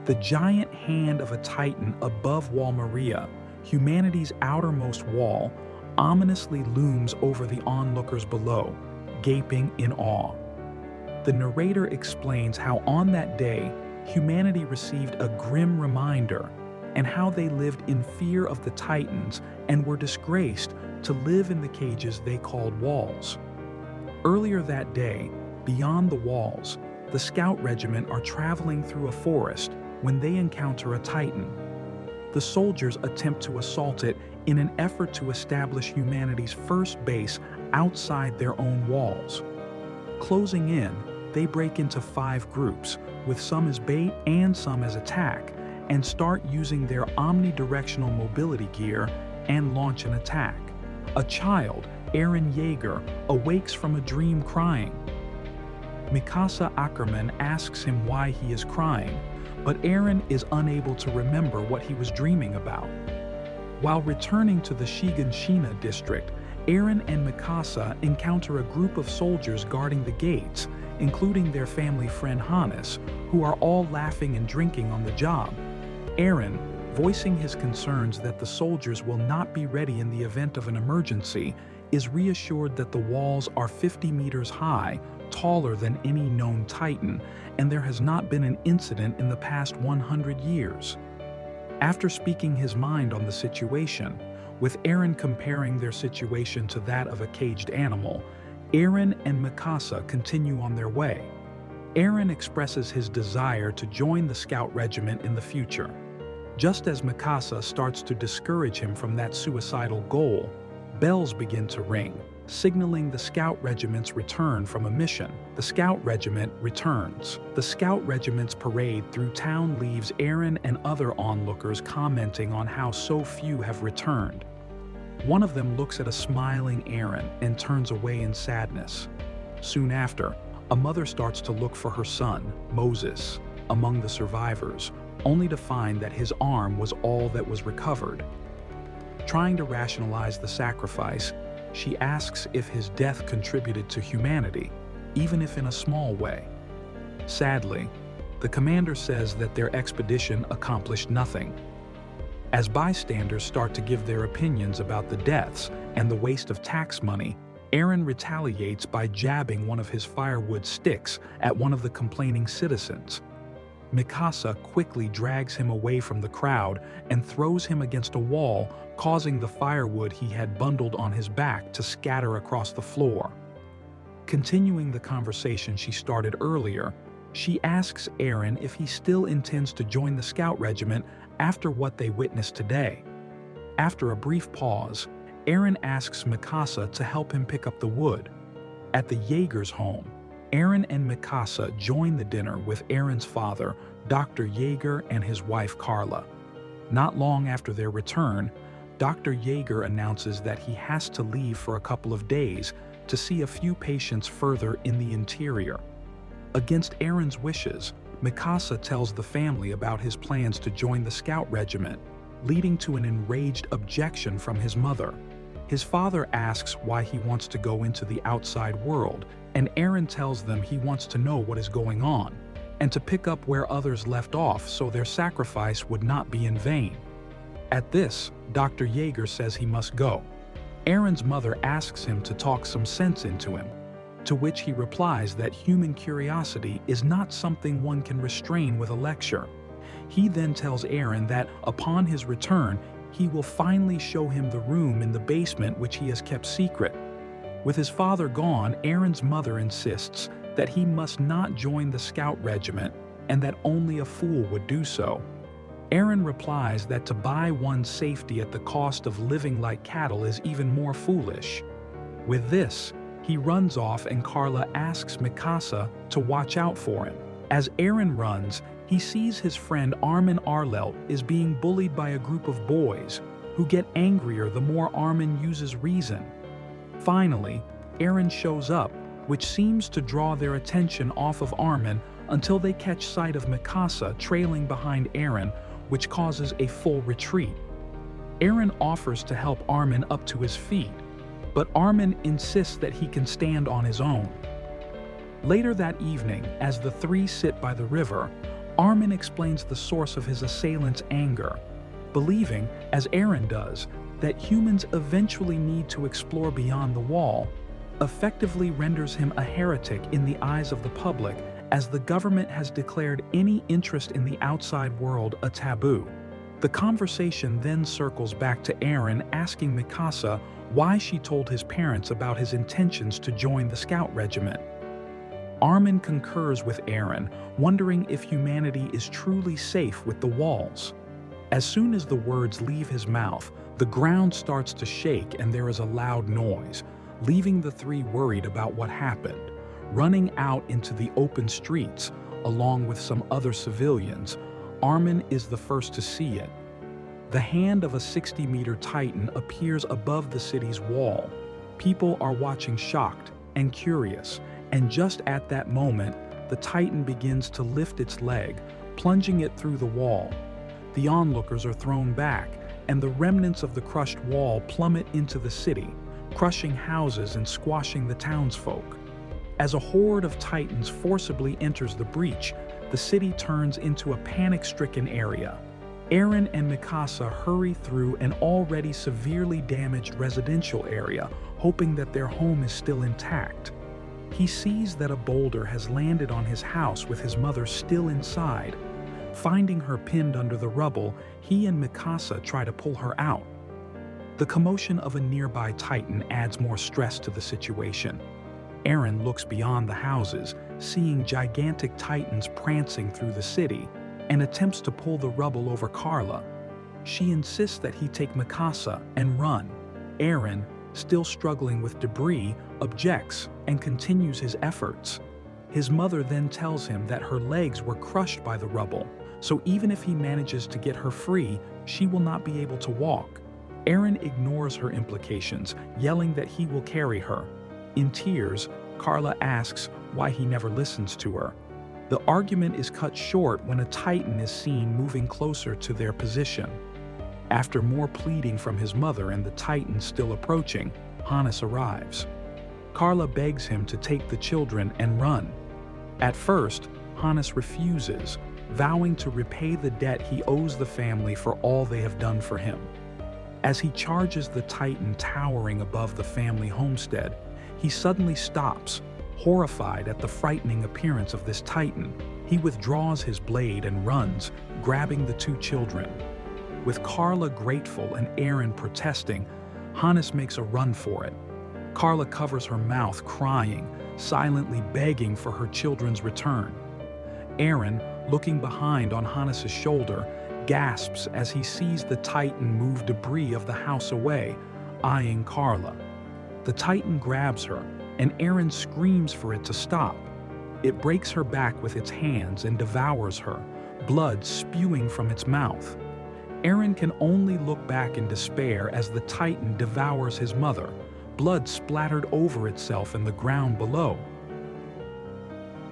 The giant hand of a titan above Wall Maria, humanity's outermost wall, ominously looms over the onlookers below, gaping in awe. The narrator explains how on that day, humanity received a grim reminder and how they lived in fear of the Titans and were disgraced to live in the cages they called walls. Earlier that day, beyond the walls, the scout regiment are traveling through a forest when they encounter a Titan. The soldiers attempt to assault it in an effort to establish humanity's first base outside their own walls. Closing in, they break into 5 groups, with some as bait and some as attack, and start using their omnidirectional mobility gear and launch an attack. A child, Aaron Yeager, awakes from a dream crying. Mikasa Ackerman asks him why he is crying, but Aaron is unable to remember what he was dreaming about. While returning to the Shiganshina district, Aaron and Mikasa encounter a group of soldiers guarding the gates, including their family friend Hannes, who are all laughing and drinking on the job. Aaron, voicing his concerns that the soldiers will not be ready in the event of an emergency, is reassured that the walls are 50 meters high, taller than any known Titan, and there has not been an incident in the past 100 years. After speaking his mind on the situation, with Aaron comparing their situation to that of a caged animal, Aaron and Mikasa continue on their way. Aaron expresses his desire to join the scout regiment in the future. Just as Mikasa starts to discourage him from that suicidal goal, bells begin to ring, signaling the scout regiment's return from a mission. The scout regiment returns. The scout regiment's parade through town leaves Aaron and other onlookers commenting on how so few have returned. One of them looks at a smiling Aaron and turns away in sadness. Soon after, a mother starts to look for her son, Moses, among the survivors, only to find that his arm was all that was recovered. Trying to rationalize the sacrifice, she asks if his death contributed to humanity, even if in a small way. Sadly, the commander says that their expedition accomplished nothing. As bystanders start to give their opinions about the deaths and the waste of tax money, Aaron retaliates by jabbing one of his firewood sticks at one of the complaining citizens. Mikasa quickly drags him away from the crowd and throws him against a wall, causing the firewood he had bundled on his back to scatter across the floor. Continuing the conversation she started earlier, she asks Aaron if he still intends to join the scout regiment after what they witnessed today. After a brief pause, Aaron asks Mikasa to help him pick up the wood. At the Yeager's home, Aaron and Mikasa join the dinner with Aaron's father, Dr. Yeager, and his wife Carla. Not long after their return, Dr. Yeager announces that he has to leave for a couple of days to see a few patients further in the interior. Against Aaron's wishes, Mikasa tells the family about his plans to join the scout regiment, leading to an enraged objection from his mother. His father asks why he wants to go into the outside world, and Aaron tells them he wants to know what is going on, and to pick up where others left off so their sacrifice would not be in vain. At this, Dr. Yeager says he must go. Aaron's mother asks him to talk some sense into him, to which he replies that human curiosity is not something one can restrain with a lecture. He then tells Aaron that upon his return, he will finally show him the room in the basement which he has kept secret. With his father gone, Aaron's mother insists that he must not join the scout regiment and that only a fool would do so. Aaron replies that to buy one's safety at the cost of living like cattle is even more foolish. With this, he runs off and Carla asks Mikasa to watch out for him. As Aaron runs, he sees his friend Armin Arlelt is being bullied by a group of boys who get angrier the more Armin uses reason. Finally, Aaron shows up, which seems to draw their attention off of Armin until they catch sight of Mikasa trailing behind Aaron, which causes a full retreat. Aaron offers to help Armin up to his feet, but Armin insists that he can stand on his own. Later that evening, as the three sit by the river, Armin explains the source of his assailant's anger, believing, as Eren does, that humans eventually need to explore beyond the wall, effectively renders him a heretic in the eyes of the public, as the government has declared any interest in the outside world a taboo. The conversation then circles back to Eren asking Mikasa why she told his parents about his intentions to join the scout regiment. Armin concurs with Eren, wondering if humanity is truly safe with the walls. As soon as the words leave his mouth, the ground starts to shake and there is a loud noise, leaving the three worried about what happened. Running out into the open streets, along with some other civilians, Armin is the first to see it. The hand of a 60-meter Titan appears above the city's wall. People are watching shocked and curious, and just at that moment, the Titan begins to lift its leg, plunging it through the wall. The onlookers are thrown back, and the remnants of the crushed wall plummet into the city, crushing houses and squashing the townsfolk. As a horde of Titans forcibly enters the breach, the city turns into a panic-stricken area. Eren and Mikasa hurry through an already severely damaged residential area, hoping that their home is still intact. He sees that a boulder has landed on his house with his mother still inside. Finding her pinned under the rubble, he and Mikasa try to pull her out. The commotion of a nearby Titan adds more stress to the situation. Eren looks beyond the houses, seeing gigantic Titans prancing through the city, and attempts to pull the rubble over Carla. She insists that he take Mikasa and run. Eren, still struggling with debris, objects and continues his efforts. His mother then tells him that her legs were crushed by the rubble, so even if he manages to get her free, she will not be able to walk. Eren ignores her implications, yelling that he will carry her. In tears, Carla asks why he never listens to her. The argument is cut short when a Titan is seen moving closer to their position. After more pleading from his mother and the Titan still approaching, Hannes arrives. Carla begs him to take the children and run. At first, Hannes refuses, vowing to repay the debt he owes the family for all they have done for him. As he charges the Titan towering above the family homestead, he suddenly stops, horrified at the frightening appearance of this Titan. He withdraws his blade and runs, grabbing the two children. With Carla grateful and Eren protesting, Hannes makes a run for it. Carla covers her mouth, crying, silently begging for her children's return. Eren, looking behind on Hannes' shoulder, gasps as he sees the Titan move debris of the house away, eyeing Carla. The Titan grabs her, and Eren screams for it to stop. It breaks her back with its hands and devours her, blood spewing from its mouth. Eren can only look back in despair as the Titan devours his mother, blood splattered over itself in the ground below.